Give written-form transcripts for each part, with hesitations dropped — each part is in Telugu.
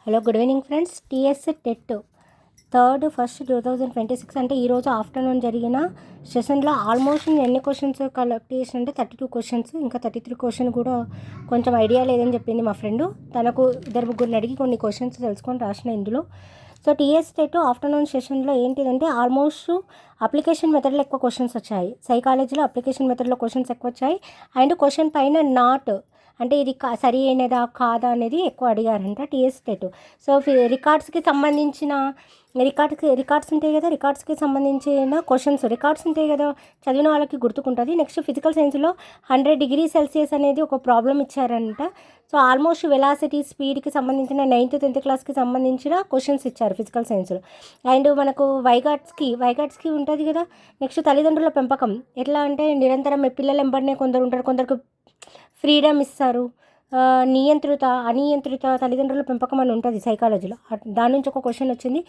Hello good evening friends. TS TET 3rd 1st 2026 అంటే ఈరోజు ఆఫ్టర్నూన్ జరిగిన సెషన్లో ఆల్మోస్ట్ నేను ఎన్ని క్వశ్చన్స్ కలెక్ట్ చేసిన అంటే 32 క్వశ్చన్స్, ఇంకా 33 క్వశ్చన్ కూడా కొంచెం ఐడియా లేదని చెప్పింది మా ఫ్రెండ్. తనకు ఇద్దరు ముగ్గురిని అడిగి కొన్ని క్వశ్చన్స్ తెలుసుకొని రాసిన ఇందులో. సో టీఎస్ టెట్ ఆఫ్టర్నూన్ సెషన్లో ఏంటిదంటే ఆల్మోస్ట్ అప్లికేషన్ మెథడ్లో ఎక్కువ క్వశ్చన్స్ వచ్చాయి. సైకాలజీలో అప్లికేషన్ మెథడ్లో క్వశ్చన్స్ ఎక్కువ వచ్చాయి. అండ్ క్వశ్చన్ పైన నాట్ అంటే ఇది సరి అయినదా కాదా అనేది ఎక్కువ అడిగారంట టీఎస్ టెట్. సో రికార్డ్స్కి సంబంధించిన రికార్డ్స్ ఉంటాయి కదా, రికార్డ్స్కి సంబంధించిన క్వశ్చన్స్ రికార్డ్స్ ఉంటాయి కదా, చదివిన వాళ్ళకి గుర్తుకుంటుంది. నెక్స్ట్ ఫిజికల్ సైన్స్లో 100°C అనేది ఒక ప్రాబ్లం ఇచ్చారంట. సో ఆల్మోస్ట్ వెలాసిటీ స్పీడ్కి సంబంధించిన 9th 10th క్లాస్కి సంబంధించిన క్వశ్చన్స్ ఇచ్చారు ఫిజికల్ సైన్స్లో. అండ్ మనకు వైగాట్స్కి ఉంటుంది కదా. నెక్స్ట్ తల్లిదండ్రుల పెంపకం ఎట్లా అంటే నిరంతరం పిల్లల వెంబడినే కొందరు ఉంటారు, కొందరికి ఫ్రీడమ్ ఇస్తారు. అనియంత్రిత తల్లిదండ్రుల పెంపకం అని ఉంటుంది సైకాలజీలో. దాని నుంచి ఒక క్వశ్చన్ వచ్చింది.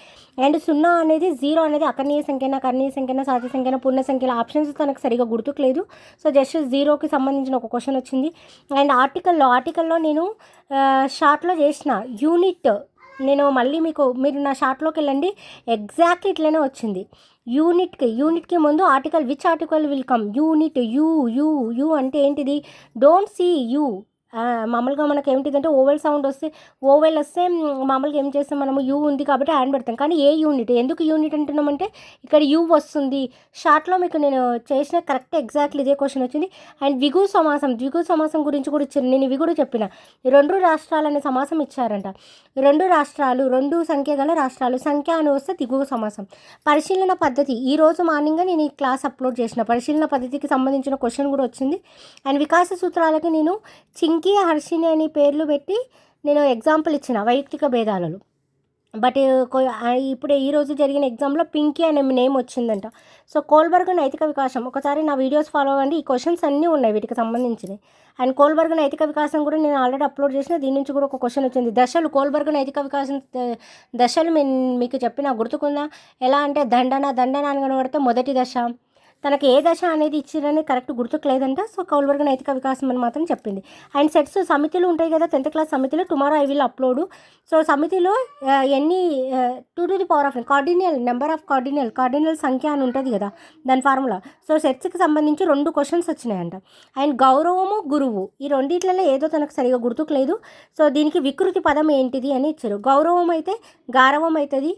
అండ్ 0 అనేది 0 అనేది అకర్ణీయ సంఖ్యన, కర్ణీయ సంఖ్యన, సాధ్య సంఖ్యన, పూర్ణ సంఖ్యల ఆప్షన్స్ తనకు సరిగా గుర్తుకులేదు. సో జస్ట్ 0కి సంబంధించిన ఒక క్వశ్చన్ వచ్చింది. అండ్ ఆర్టికల్లో నేను షార్ట్లో చేసిన యూనిట్ నేను మళ్ళీ మీరు నా షార్ట్లోకి వెళ్ళండి, ఎగ్జాక్ట్లీ ఇట్లనే వచ్చింది. యూనిట్కి ముందు article which article will come, unit you అంటే ఏంటిది, డోంట్ సీ యూ. మామూలుగా మనకు ఏమిటిదంటే ఓవెల్ వస్తే మామూలుగా ఏం చేస్తాం మనము, యూ ఉంది కాబట్టి హ్యాండ్ పెడతాం. కానీ ఏ యూనిట్, ఎందుకు యూనిట్ అంటున్నామంటే ఇక్కడ యూ వస్తుంది. షార్ట్లో మీకు నేను చేసిన కరెక్ట్ ఎగ్జాక్ట్లీ ఇదే క్వశ్చన్ వచ్చింది. అండ్ ద్విగు సమాసం గురించి కూడా ఇచ్చారు. నేను ఇవి కూడా చెప్పిన. 2 రాష్ట్రాలు అనే సమాసం ఇచ్చారంట. 2 రాష్ట్రాలు, 2 సంఖ్య గల రాష్ట్రాలు, సంఖ్య అని వస్తే దిగువ సమాసం. పరిశీలన పద్ధతి ఈరోజు మార్నింగ్గా నేను ఈ క్లాస్ అప్లోడ్ చేసిన పరిశీలన పద్ధతికి సంబంధించిన క్వశ్చన్ కూడా వచ్చింది. అండ్ వికాస సూత్రాలకి నేను చింకి, హర్షిని అని పేర్లు పెట్టి నేను ఎగ్జాంపుల్ ఇచ్చిన వైయక్తిక భేదాలలో. బట్ ఇప్పుడు ఈరోజు జరిగిన ఎగ్జామ్లో పింకీ అనే నేమ్ వచ్చిందంట. సో కోల్బర్గ్ నైతిక వికాసం, ఒకసారి నా వీడియోస్ ఫాలో అవ్వండి. ఈ క్వశ్చన్స్ అన్నీ ఉన్నాయి వీటికి సంబంధించినవి. అండ్ కోల్బర్గ్ నైతిక వికాసం కూడా నేను ఆల్రెడీ అప్లోడ్ చేసిన. దీని నుంచి కూడా ఒక క్వశ్చన్ వచ్చింది. దశలు, కోల్బర్గ్ నైతిక వికాసం దశలు మీకు చెప్పిన గుర్తుకుందా? ఎలా అంటే దండన అని కనబడితే మొదటి దశ. తనకి ఏ దశ అనేది ఇచ్చిరని కరెక్ట్ గుర్తుకు లేదంట. సో కౌల్బర్గ్ నైతిక వికాసం అని మాత్రం చెప్పింది. అండ్ సెట్స్, సమితులు ఉంటాయి కదా 10th క్లాస్ సమితిలో, tomorrow I will upload. So సమితిలో ఎన్ని 2 కార్డినల్ నెంబర్ ఆఫ్ కార్డినల్ సంఖ్య అని ఉంటుంది కదా దాని ఫార్ములా. సో సెట్స్కి సంబంధించి 2 క్వశ్చన్స్ వచ్చినాయంట. అండ్ గౌరవము, గురువు, ఈ రెండిట్లలో ఏదో తనకు సరిగా గుర్తుకు లేదు. సో దీనికి వికృతి పదం ఏంటిది అని ఇచ్చారు. గౌరవం అయితే గారవం అవుతుంది,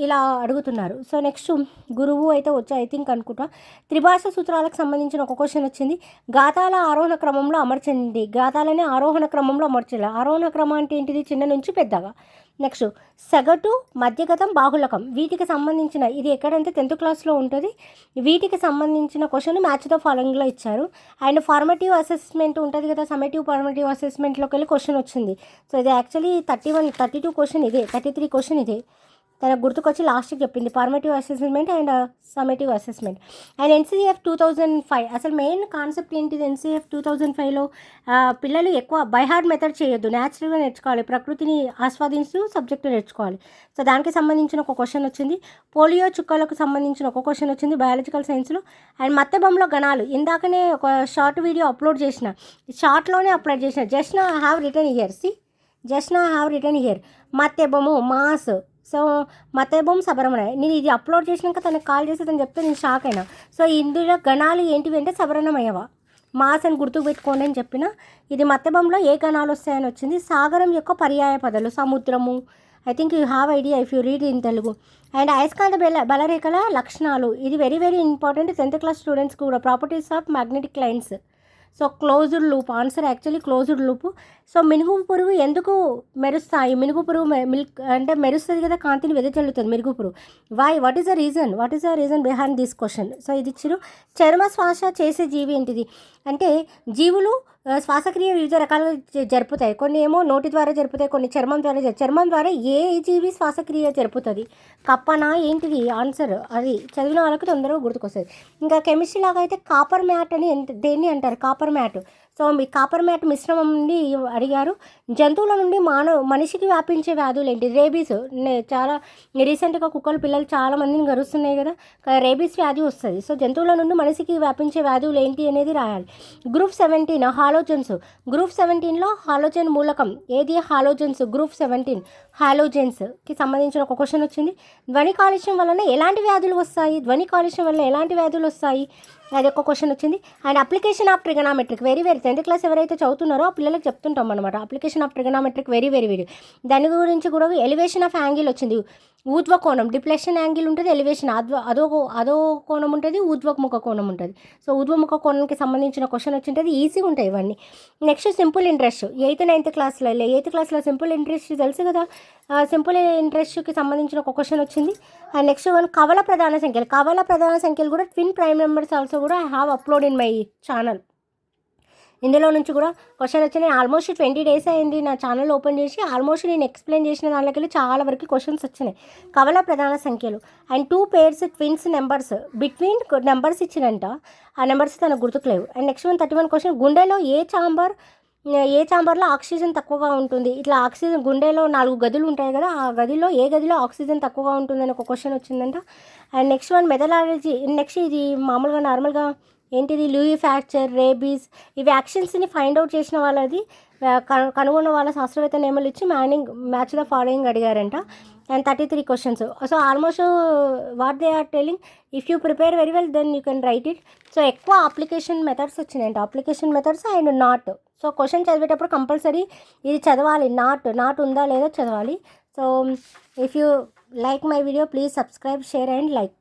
ఇలా అడుగుతున్నారు. సో నెక్స్ట్ గురువు అయితే వచ్చి ఐ థింక్ అనుకుంటా. త్రిభాష సూత్రాలకు సంబంధించిన ఒక క్వశ్చన్ వచ్చింది. గాతాల ఆరోహణ క్రమంలో అమర్చండి. గాతాలని ఆరోహణ క్రమంలో అమర్చాలి. ఆరోహణ క్రమం అంటే ఏంటిది, చిన్న నుంచి పెద్దగా. నెక్స్ట్ సగటు, మధ్యగతం, బాహుళకం, వీటికి సంబంధించిన ఇది ఎక్కడంటే 10th క్లాస్లో ఉంటుంది. వీటికి సంబంధించిన క్వశ్చన్ మ్యాచ్ ద ఫాలోయింగ్లో ఇచ్చారు. అండ్ ఫార్మేటివ్ అసెస్మెంట్ ఉంటుంది కదా, సమ్మేటివ్ ఫార్మేటివ్ అసెస్మెంట్లోకి వెళ్ళి క్వశ్చన్ వచ్చింది. సో ఇది యాక్చువల్లీ 32 క్వశ్చన్ ఇదే, 33 క్వశ్చన్ ఇదే. తనకు గుర్తుకొచ్చి లాస్ట్కి చెప్పింది formative assessment and summative assessment. And NCEF 2005 అసలు మెయిన్ కాన్సెప్ట్ ఏంటిది, NCEF 2005లో పిల్లలు ఎక్కువ బై హార్ట్ మెథడ్ చేయొద్దు, న్యాచురల్గా నేర్చుకోవాలి, ప్రకృతిని ఆస్వాదిస్తూ సబ్జెక్టు నేర్చుకోవాలి. సో దానికి సంబంధించిన ఒక క్వశ్చన్ వచ్చింది. పోలియో చుక్కలకు సంబంధించిన ఒక క్వశ్చన్ వచ్చింది బయాలజికల్ సైన్స్లో. అండ్ మత్తెబొమ్మలో గణాలు ఇందాకనే ఒక షార్ట్ వీడియో అప్లోడ్ చేసిన, షార్ట్లోనే అప్లోడ్ చేసిన. Just now I have return here మత్తెబొమ్ము మాస్. సో మతేబం సబరమణ నేను ఇది అప్లోడ్ చేసినాక తనకు కాల్ చేసి తను చెప్తే నేను షాక్ అయినా. సో ఇందులో గణాలు ఏంటివి అంటే సబరణమయ్యవా, మాస్ అని గుర్తుకు పెట్టుకోండి అని చెప్పిన. ఇది మత్తెబంలో ఏ గణాలు వస్తాయని వచ్చింది. సాగరం యొక్క పర్యాయ పదాలు సముద్రము. I think you have idea if you read in Telugu. And అయస్కాంత బలరేఖల లక్షణాలు, ఇది very very important 10th class students కూడా. Properties of magnetic lines. So closed loop answer actually closed loop. So మినుగు పురుగు ఎందుకు మెరుస్తాయి, మినుగు పురుగు మిల్క్ అంటే మెరుస్తుంది కదా, కాంతిని వెదజల్లుతుంది మినుగు పురుగు. What is the reason behind this question. So ఇది ఇచ్చిరు. చర్మ శ్వాస చేసే జీవి ఏంటిది అంటే, జీవులు శ్వాసక్రియ వివిధ రకాలుగా జరుపుతాయి. కొన్ని ఏమో నోటి ద్వారా జరుపుతాయి, కొన్ని చర్మం ద్వారా ఏ జీవి శ్వాసక్రియ జరుపుతుంది. కప్పనా ఏంటిది ఆన్సర్, అది చదివిన వాళ్ళకి తొందరగా గుర్తుకొస్తుంది. ఇంకా కెమిస్ట్రీ లాగా అయితే కాపర్ మ్యాట్ అని దేన్ని అంటారు, కాపర్ మ్యాట్. సో మీ కాపర్ మ్యాట్ మిశ్రమం నుండి అడిగారు. జంతువుల నుండి మనిషికి వ్యాపించే వ్యాధులు ఏంటి? రేబీస్. చాలా రీసెంట్గా కుక్కలు పిల్లలు చాలా మందిని గరుస్తున్నాయి కదా, రేబీస్ వ్యాధి వస్తుంది. సో జంతువుల నుండి మనిషికి వ్యాపించే వ్యాధులు ఏంటి అనేది రాయాలి. Group 17 halogens. గ్రూప్ 17లో హాలోజన్ మూలకం ఏది? హాలోజన్స్. గ్రూప్ 17 హాలోజన్స్కి సంబంధించిన ఒక క్వశ్చన్ వచ్చింది. ధ్వని కాలుష్యం వలన ఎలాంటి వ్యాధులు వస్తాయి? ధ్వని కాలుష్యం వలన ఎలాంటి వ్యాధులు వస్తాయి? అది ఒక క్వశ్చన్ వచ్చింది. And application of trigonometric very 10th class ఎవరైతే చదువుతున్నారో ఆ పిల్లలకు చెప్తుంటాం అనమాట. Application of trigonometric very. దాని గురించి కూడా ఎలివేషన్ ఆఫ్ యాంగిల్ వచ్చింది. ఊర్ధ్వ కోణం డిప్లెషన్ యాంగిల్ ఉంటుంది, ఎలివేషన్ అదో కోణం ఉంటుంది, ఊర్ధ్వముఖ కోణం ఉంటుంది. సో ఊర్ధ్వముఖ కోణంకి సంబంధించిన క్వశ్చన్ వచ్చింటుంది. ఈజీగా ఉంటాయి ఇవన్నీ. Next simple interest 8th 9th క్లాస్లో 8th క్లాస్లో సింపుల్ ఇంట్రెస్ట్ తెలుసు కదా. సింపుల్ ఇంట్రెస్ట్కి సంబంధించిన ఒక క్వశ్చన్ వచ్చింది. అండ్ నెక్స్ట్ కవల ప్రధాన సంఖ్యలు కూడా ట్విన్ ప్రైమ్ నెంబర్స్ ఆల్సో కూడా I have upload in my channel. ఇందులో నుంచి కూడా క్వశ్చన్ వచ్చి నేను ఆల్మోస్ట్ 20 days అయింది నా ఛానల్ ఓపెన్ చేసి. ఆల్మోస్ట్ నేను ఎక్స్ప్లెయిన్ చేసిన దాంట్లోకి చాలా వరకు క్వశ్చన్స్ వచ్చినాయి. కవల ప్రధాన సంఖ్యలు and 2 pairs twins numbers between numbers ఇచ్చినంట. ఆ నెంబర్స్ తనకు గుర్తుకులేవు. అండ్ నెక్స్ట్ 31 క్వశ్చన్ గుండెలో ఏ ఛాంబర్లో ఆక్సిజన్ తక్కువగా ఉంటుంది? ఇట్లా ఆక్సిజన్ గుండెలో 4 గదులు ఉంటాయి కదా, ఆ గదిలో ఏ గదిలో ఆక్సిజన్ తక్కువగా ఉంటుందని ఒక క్వశ్చన్ వచ్చిందంట. And next methodology. నెక్స్ట్ ఇది మామూలుగా నార్మల్గా ఏంటిది? లూయి ఫ్రాక్చర్, రేబీస్, ఈ వ్యాక్సిన్స్ని ఫైండ్ అవుట్ చేసిన వాళ్ళది కనుగొన్న వాళ్ళ శాస్త్రవేత్త నేమలు ఇచ్చి మ్యాచ్ ద ఫాలోయింగ్ అడిగారంట. And 33 questions. So almost what they are telling, if you prepare very well then you can write it. So ఎక్కువ అప్లికేషన్ మెథడ్స్ వచ్చినాయంట, application methods and not. So question చదివేటప్పుడు కంపల్సరీ ఇది చదవాలి, నాట్ ఉందా లేదో చదవాలి. So if you like my video please subscribe, share and like,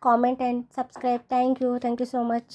comment and subscribe. Thank you so much.